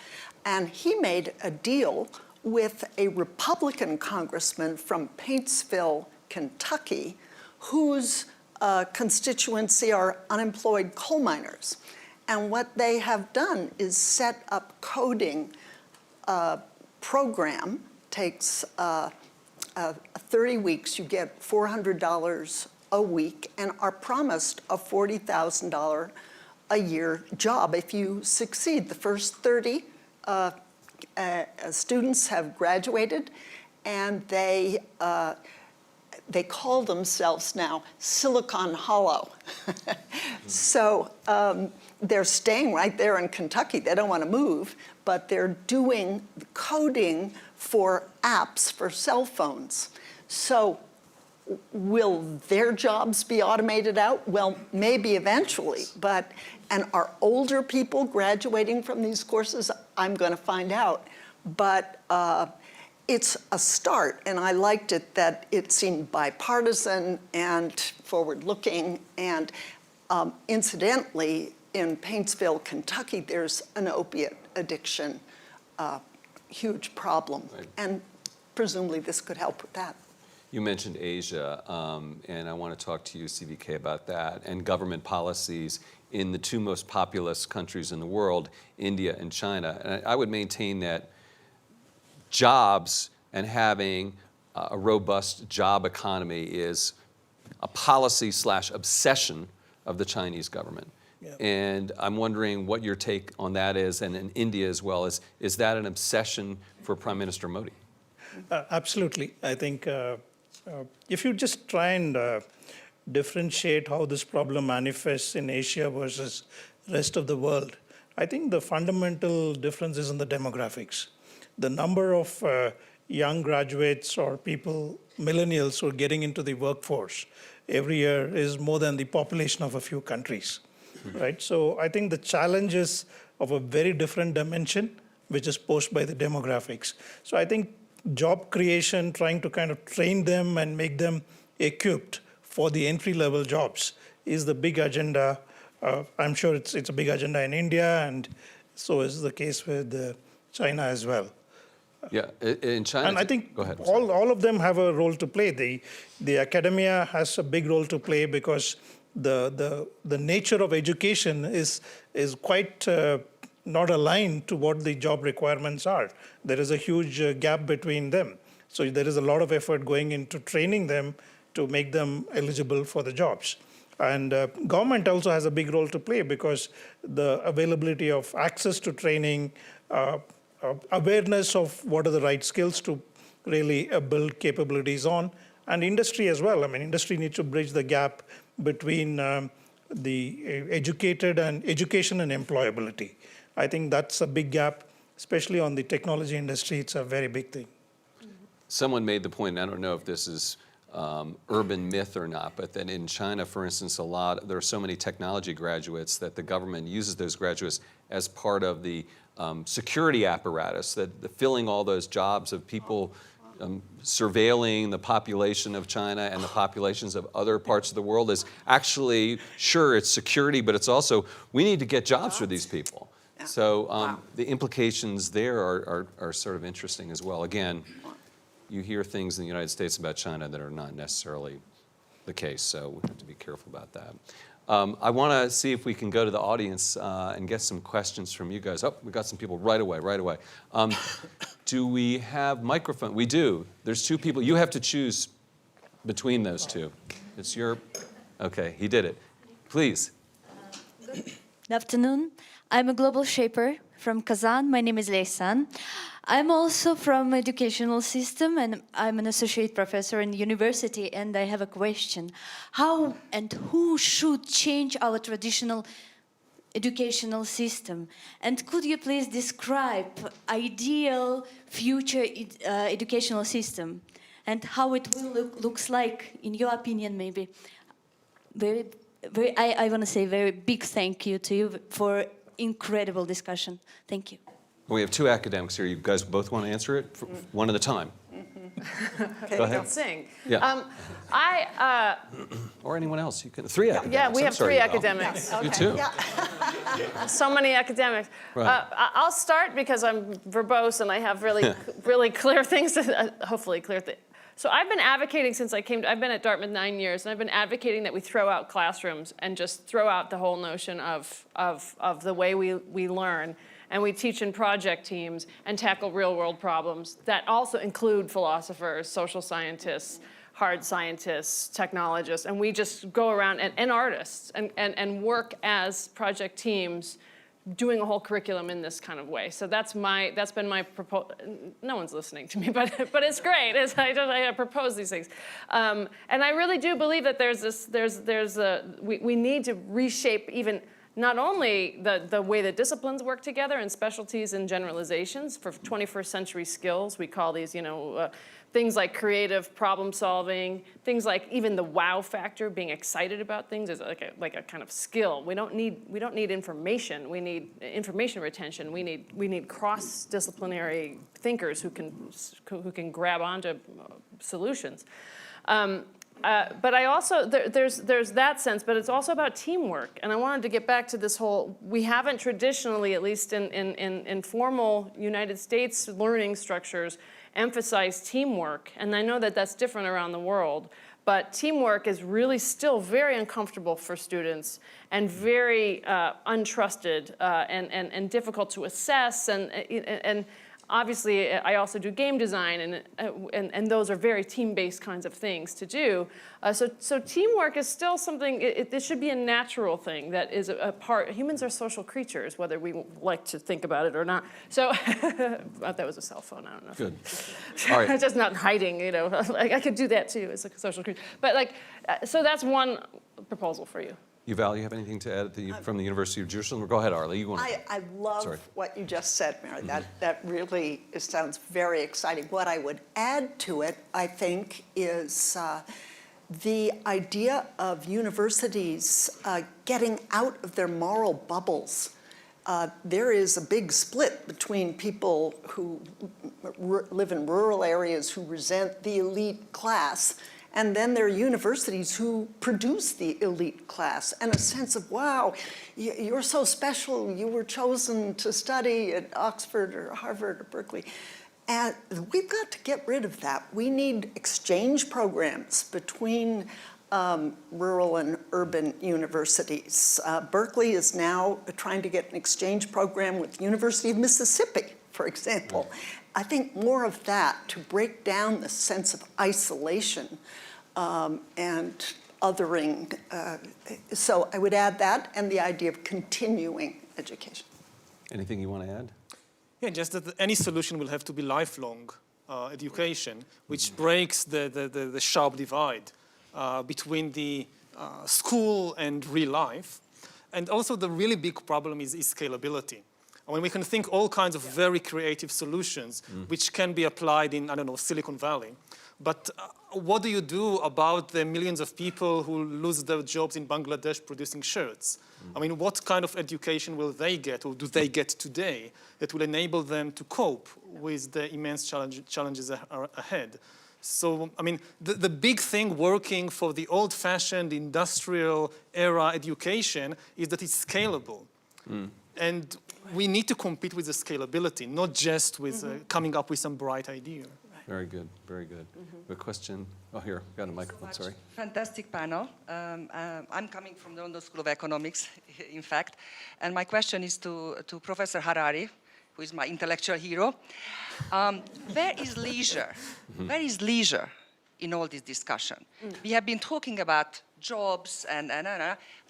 and he made a deal with a Republican congressman from Paintsville, Kentucky, whose constituency are unemployed coal miners. And what they have done is set up coding program, takes 30 weeks, you get $400 a week, and are promised a $40,000 a year job if you succeed. The first 30 students have graduated, and they call themselves now Silicon Hollow. So they're staying right there in Kentucky. They don't want to move, but they're doing coding for apps for cell phones. So will their jobs be automated out? Well, maybe eventually, and are older people graduating from these courses? I'm going to find out. But it's a start, and I liked it that it seemed bipartisan and forward-looking. And incidentally, in Paintsville, Kentucky, there's an opiate addiction, huge problem. Right. And presumably this could help with that. You mentioned Asia, and I want to talk to you, CVK, about that, and government policies in the two most populous countries in the world, India and China. And I would maintain that jobs and having a robust job economy is a policy/obsession of the Chinese government. Yeah. And I'm wondering what your take on that is, and in India as well. Is that an obsession for Prime Minister Modi? Absolutely. I think if you just try and differentiate how this problem manifests in Asia versus rest of the world, I think the fundamental difference is in the demographics. The number of young graduates or people, millennials, who are getting into the workforce every year is more than the population of a few countries, right? So I think the challenge is of a very different dimension, which is posed by the demographics. So I think job creation, trying to kind of train them and make them equipped for the entry-level jobs is the big agenda. I'm sure it's a big agenda in India, and so is the case with China as well. Yeah, in China. And I think go ahead. all of them have a role to play. The academia has a big role to play because the nature of education is quite not aligned to what the job requirements are. There is a huge gap between them. So there is a lot of effort going into training them to make them eligible for the jobs. And government also has a big role to play because the availability of access to training, awareness of what are the right skills to really build capabilities on, and industry as well. I mean, industry needs to bridge the gap between the education and employability. I think that's a big gap, especially on the technology industry. It's a very big thing. Someone made the point, and I don't know if this is urban myth or not, but that in China, for instance, there are so many technology graduates that the government uses those graduates as part of the security apparatus, that filling all those jobs of people surveilling the population of China and the populations of other parts of the world is actually, sure, it's security, but it's also, we need to get jobs for these people. Yeah. So the implications there are sort of interesting as well. Again, you hear things in the United States about China that are not necessarily the case, so we have to be careful about that. I want to see if we can go to the audience and get some questions from you guys. Oh, we got some people right away. Do we have microphone? We do. There's two people. You have to choose between those two. It's your, okay, he did it. Please. Good afternoon. I'm a global shaper from Kazan. My name is Leysan. I'm also from educational system, and I'm an associate professor in university, and I have a question. How and who should change our traditional educational system? And could you please describe ideal future educational system and how it will looks like, in your opinion, maybe? I want to say very big thank you to you for incredible discussion. Thank you. We have two academics here. You guys both want to answer it? One at a time. Okay, Go ahead. I'll sing. Yeah. Or anyone else. You can. Three academics. Yeah, we have three Yuval. academics. You too. So many academics. Right. I'll start because I'm verbose and I have really clear things to, hopefully clear things. So I've been advocating since I've been at Dartmouth 9 years, and I've been advocating that we throw out classrooms and just throw out the whole notion of the way we learn. And we teach in project teams and tackle real-world problems that also include philosophers, social scientists, hard scientists, technologists, and we just go around, and artists, and work as project teams doing a whole curriculum in this kind of way. So that's been my proposal. No one's listening to me, but it's great. I propose these things, and I really do believe that we need to reshape even not only the way that disciplines work together and specialties and generalizations for 21st century skills. We call these, things like creative problem solving, things like even the wow factor, being excited about things is like a kind of skill. We don't need information. We need information retention. We need cross-disciplinary thinkers who can grab onto solutions. But I also, there's that sense, but it's also about teamwork. And I wanted to get back to this whole, we haven't traditionally, at least in formal United States learning structures, emphasized teamwork. And I know that that's different around the world. But teamwork is really still very uncomfortable for students and very untrusted and difficult to assess. And obviously, I also do game design, and those are very team-based kinds of things to do. So teamwork is still something, it should be a natural thing that is a part. Humans are social creatures, whether we like to think about it or not. So, that was a cell phone, I don't know. Good. All right. I'm just not hiding, I could do that too as a social creature. But so that's one proposal for you. Yuval, you have anything to add from the University of Jerusalem? Go ahead, Arlie. You want to... I love what you just said, Mary. That really sounds very exciting. What I would add to it, I think, is the idea of universities getting out of their moral bubbles. There is a big split between people who live in rural areas who resent the elite class, and then there are universities who produce the elite class, and a sense of, wow, you're so special, you were chosen to study at Oxford or Harvard or Berkeley. And we've got to get rid of that. We need exchange programs between rural and urban universities. Berkeley is now trying to get an exchange program with the University of Mississippi, for example. I think more of that to break down the sense of isolation and othering. So I would add that and the idea of continuing education. Anything you want to add? Yeah, just that any solution will have to be lifelong education, which breaks the sharp divide between the school and real life. And also the really big problem is scalability. I mean, we can think all kinds of very creative solutions which can be applied in, I don't know, Silicon Valley. But what do you do about the millions of people who lose their jobs in Bangladesh producing shirts? I mean, what kind of education will they get, or do they get today, that will enable them to cope with the immense challenges ahead? So, I mean, the big thing working for the old-fashioned industrial era education is that it's scalable. And we need to compete with the scalability, not just with coming up with some bright idea. Very good, very good. A question? Oh, here, got a microphone, sorry. Fantastic panel. I'm coming from the London School of Economics, in fact, and my question is to Professor Harari, who is my intellectual hero. Where is leisure? Where is leisure in all this discussion? We have been talking about jobs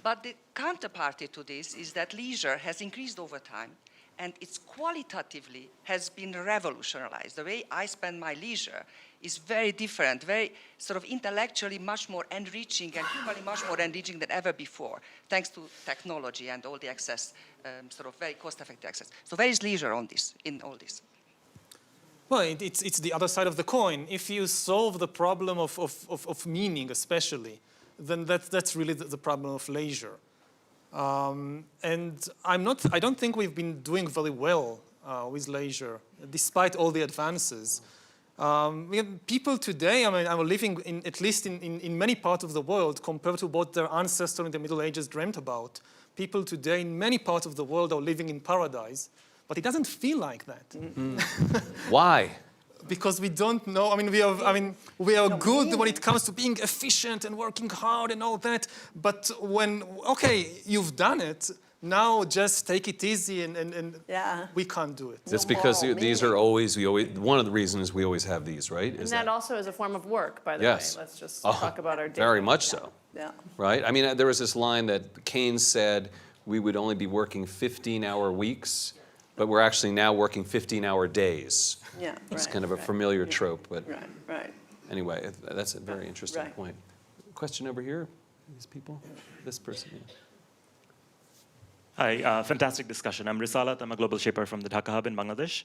but the counterparty to this is that leisure has increased over time, and it's qualitatively has been revolutionized. The way I spend my leisure is very different, very sort of intellectually much more enriching and humanly much more enriching than ever before, thanks to technology and all the access, sort of very cost-effective access. So where is leisure on this, in all this? Well, it's the other side of the coin. If you solve the problem of meaning, especially, then that's really the problem of leisure. And I don't think we've been doing very well with leisure, despite all the advances. We have people today, I mean, are living at least in many parts of the world compared to what their ancestors in the Middle Ages dreamt about. People today in many parts of the world are living in paradise, but it doesn't feel like that. Why? Because we don't know. I mean, we are good when it comes to being efficient and working hard and all that. But when, okay, you've done it, now just take it easy and we can't do it. That's because these are always, one of the reasons we always have these, right? And that also is a form of work, by the way. Let's just talk about our day. Very much so. Yeah. Right? I mean, there was this line that Keynes said we would only be working 15-hour weeks, but we're actually now working 15-hour days. Yeah, It's kind of a familiar trope, but right. anyway, that's a very interesting point. Question over here? These people? This person? Yeah. Hi, fantastic discussion. I'm Risalat. I'm a global shaper from the Dhaka Hub in Bangladesh.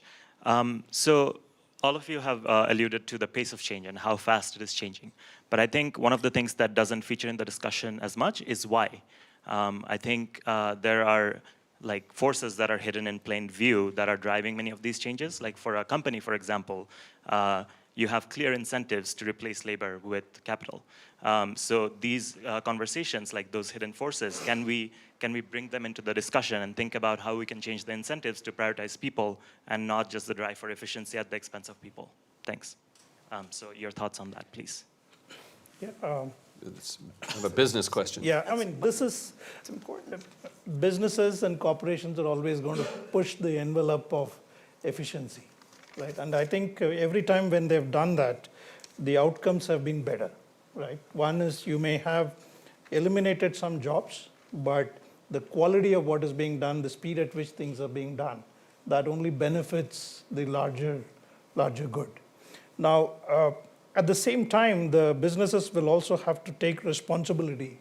So all of you have alluded to the pace of change and how fast it is changing. But I think one of the things that doesn't feature in the discussion as much is why. I think there are like forces that are hidden in plain view that are driving many of these changes. Like for a company, for example, you have clear incentives to replace labor with capital. So these conversations, like those hidden forces, can we bring them into the discussion and think about how we can change the incentives to prioritize people and not just the drive for efficiency at the expense of people? Thanks. So your thoughts on that, please. Yeah, It's kind of a business question. yeah, I mean, this is, It's important. businesses and corporations are always going to push the envelope of efficiency, right? And I think every time when they've done that, the outcomes have been better, right? One is you may have eliminated some jobs, but the quality of what is being done, the speed at which things are being done, that only benefits the larger good. Now, at the same time, the businesses will also have to take responsibility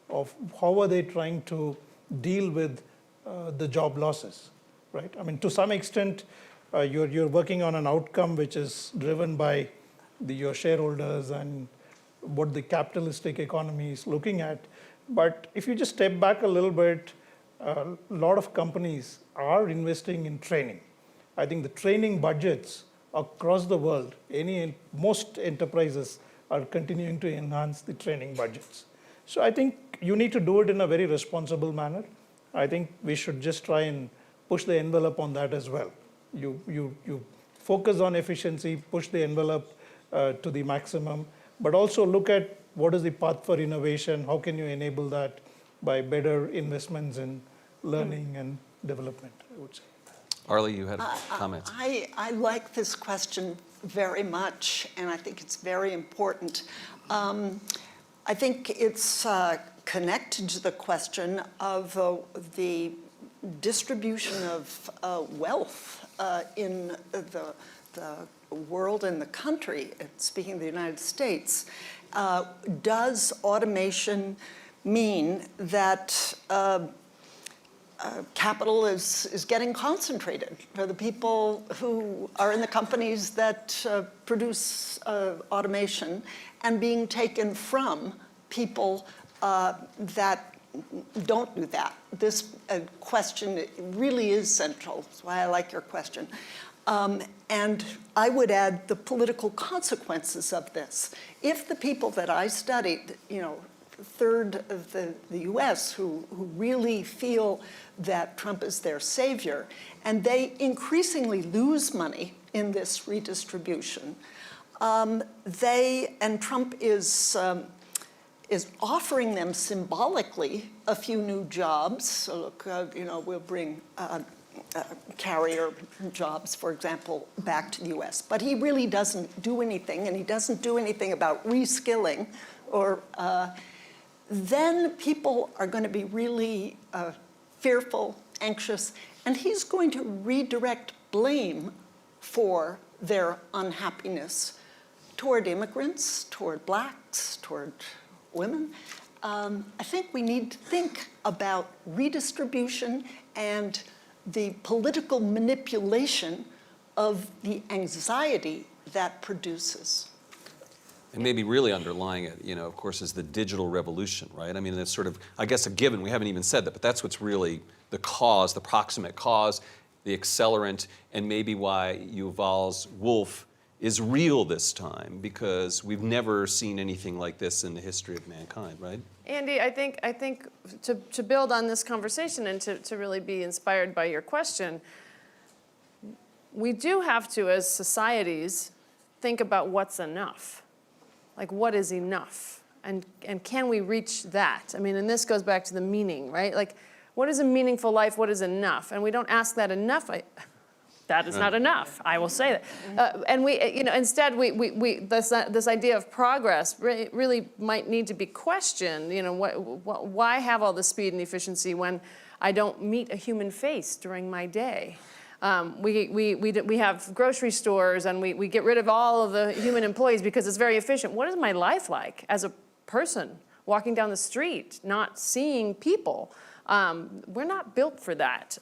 of how are they trying to deal with the job losses, right? I mean, to some extent, you're working on an outcome which is driven by your shareholders and what the capitalistic economy is looking at. But if you just step back a little bit, a lot of companies are investing in training. I think the training budgets across the world, most enterprises are continuing to enhance the training budgets. So I think you need to do it in a very responsible manner. I think we should just try and push the envelope on that as well. You focus on efficiency, push the envelope to the maximum, but also look at what is the path for innovation, how can you enable that by better investments in learning and development, I would say. Arlie, you had a comment. I like this question very much, and I think it's very important. I think it's connected to the question of the distribution of wealth in the world and the country, speaking of the United States. Does automation mean that capital is getting concentrated for the people who are in the companies that produce automation and being taken from people that don't do that? This question really is central. That's why I like your question. And I would add the political consequences of this. If the people that I studied, a third of the US who really feel that Trump is their savior, and they increasingly lose money in this redistribution, and Trump is offering them symbolically a few new jobs. So look, we'll bring carrier jobs, for example, back to the US. But he really doesn't do anything, and he doesn't do anything about reskilling, or then people are going to be really fearful, anxious, and he's going to redirect blame for their unhappiness toward immigrants, toward blacks, toward women. I think we need to think about redistribution and the political manipulation of the anxiety that produces. And maybe really underlying it, of course, is the digital revolution, right? I mean, it's sort of, I guess, a given. We haven't even said that, but that's what's really the cause, the proximate cause, the accelerant, and maybe why Yuval's wolf is real this time, because we've never seen anything like this in the history of mankind, right? Andy, I think to build on this conversation and to really be inspired by your question, we do have to, as societies, think about what's enough. Like, what is enough? And can we reach that? I mean, and this goes back to the meaning, right? Like, what is a meaningful life? What is enough? And we don't ask that enough. That is not enough. I will say that. And we, instead, this idea of progress really might need to be questioned. Why have all the speed and efficiency when I don't meet a human face during my day? We have grocery stores, and we get rid of all of the human employees because it's very efficient. What is my life like as a person walking down the street, not seeing people? We're not built for that.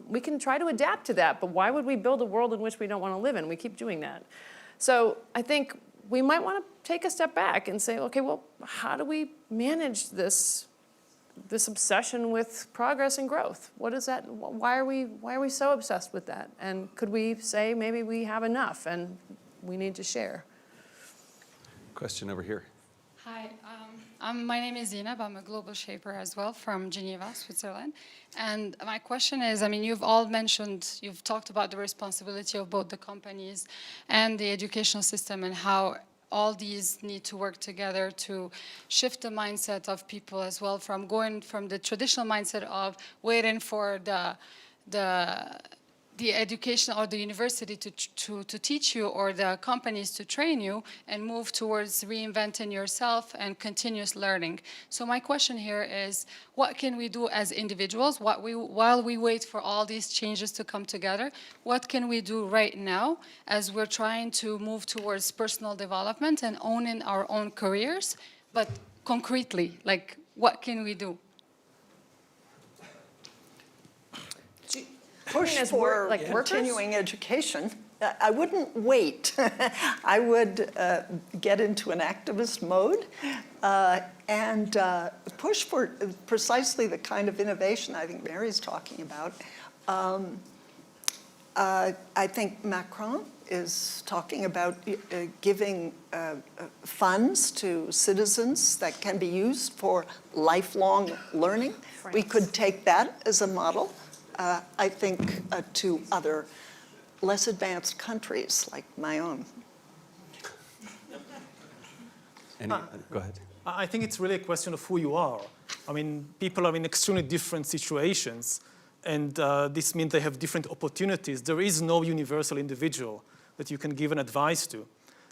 We can try to adapt to that, but why would we build a world in which we don't want to live in? We keep doing that. So I think we might want to take a step back and say, okay, well, how do we manage this obsession with progress and growth? What is that? Why are we so obsessed with that? And could we say maybe we have enough and we need to share? Question over here. Hi, my name is Zinab. I'm a global shaper as well from Geneva, Switzerland. And my question is, I mean, you've talked about the responsibility of both the companies and the educational system and how all these need to work together to shift the mindset of people as well, from going from the traditional mindset of waiting for the education or the university to teach you or the companies to train you, and move towards reinventing yourself and continuous learning. So my question here is, what can we do as individuals while we wait for all these changes to come together? What can we do right now as we're trying to move towards personal development and owning our own careers, but concretely, like what can we do? Push as for like workers? continuing education. I wouldn't wait. I would get into an activist mode and push for precisely the kind of innovation I think Mary's talking about. I think Macron is talking about giving funds to citizens that can be used for lifelong learning. We could take that as a model. I think, to other less advanced countries like my own. Go ahead. I think it's really a question of who you are. I mean, people are in extremely different situations, and this means they have different opportunities. There is no universal individual that you can give an advice to.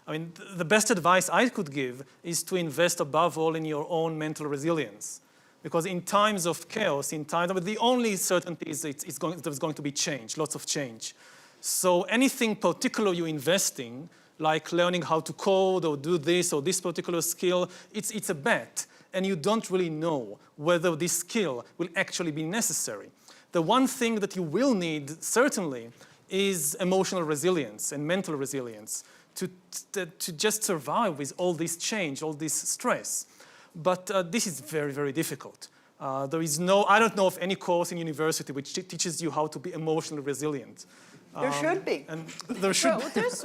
I mean, the best advice I could give is to invest above all in your own mental resilience. Because in times of chaos, the only certainty is there's going to be change, lots of change. So anything particular you invest in, like learning how to code or do this or this particular skill, it's a bet. And you don't really know whether this skill will actually be necessary. The one thing that you will need, certainly, is emotional resilience and mental resilience to just survive with all this change, all this stress. But this is very, very difficult. I don't know of any course in university which teaches you how to be emotionally resilient. There should be. And there should be. There's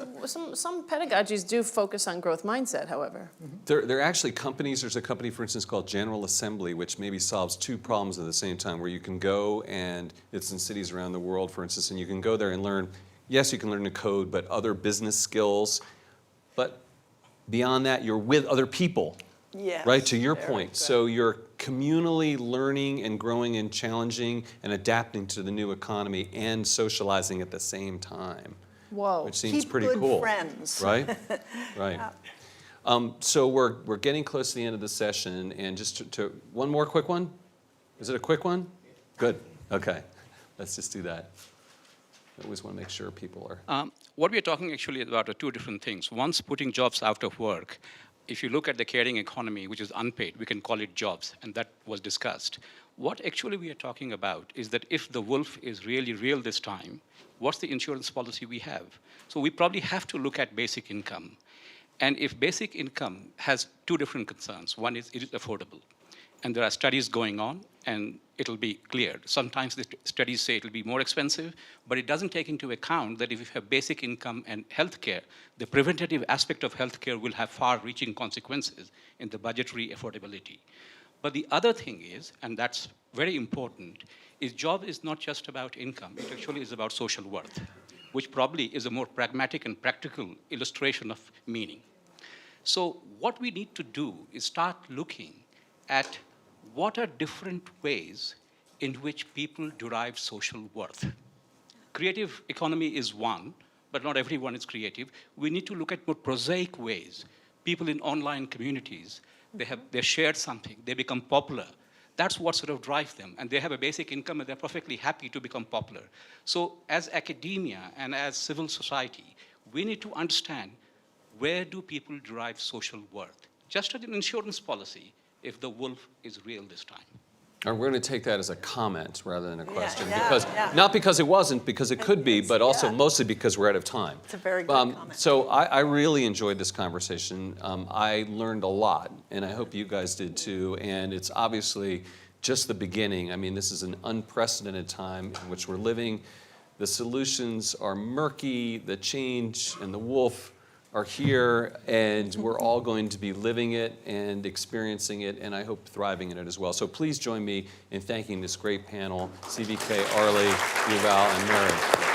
some pedagogies do focus on growth mindset, however. There are actually companies. There's a company, for instance, called General Assembly, which maybe solves two problems at the same time, where you can go, and it's in cities around the world, for instance, and you can go there and learn, yes, you can learn to code, but other business skills. But beyond that, you're with other people. Yes, right, to your very point. good. So you're communally learning and growing and challenging and adapting to the new economy and socializing at the same time. Whoa. Which seems Keep pretty good cool. friends. Right? Right. So we're getting close to the end of the session, and just to one more quick one? Is it a quick one? Good. Okay. Let's just do that. I always want to make sure people are... What we're talking actually about are two different things. One's putting jobs out of work. If you look at the caring economy, which is unpaid, we can call it jobs, and that was discussed. What actually we are talking about is that if the wolf is really real this time, what's the insurance policy we have? So we probably have to look at basic income. And if basic income has two different concerns, one is it is affordable. And there are studies going on, and it'll be cleared. Sometimes the studies say it'll be more expensive, but it doesn't take into account that if you have basic income and healthcare, the preventative aspect of healthcare will have far-reaching consequences in the budgetary affordability. But the other thing is, and that's very important, is job is not just about income. It actually is about social worth, which probably is a more pragmatic and practical illustration of meaning. So what we need to do is start looking at what are different ways in which people derive social worth. Creative economy is one, but not everyone is creative. We need to look at more prosaic ways. People in online communities, they shared something, they become popular. That's what sort of drives them. And they have a basic income and they're perfectly happy to become popular. So as academia and as civil society, we need to understand, where do people derive social worth? Just as an insurance policy, if the wolf is real this time. Or we're going to take that as a comment rather than a question, yeah, because yeah. not because it wasn't, because it could be, but also yeah. mostly because we're out of time. It's a very good comment. So I really enjoyed this conversation. I learned a lot, and I hope you guys did too. And it's obviously just the beginning. I mean, this is an unprecedented time in which we're living. The solutions are murky, the change and the wolf are here, and we're all going to be living it and experiencing it, and I hope thriving in it as well. So please join me in thanking this great panel, CVK, Arlie, Yuval, and Mary.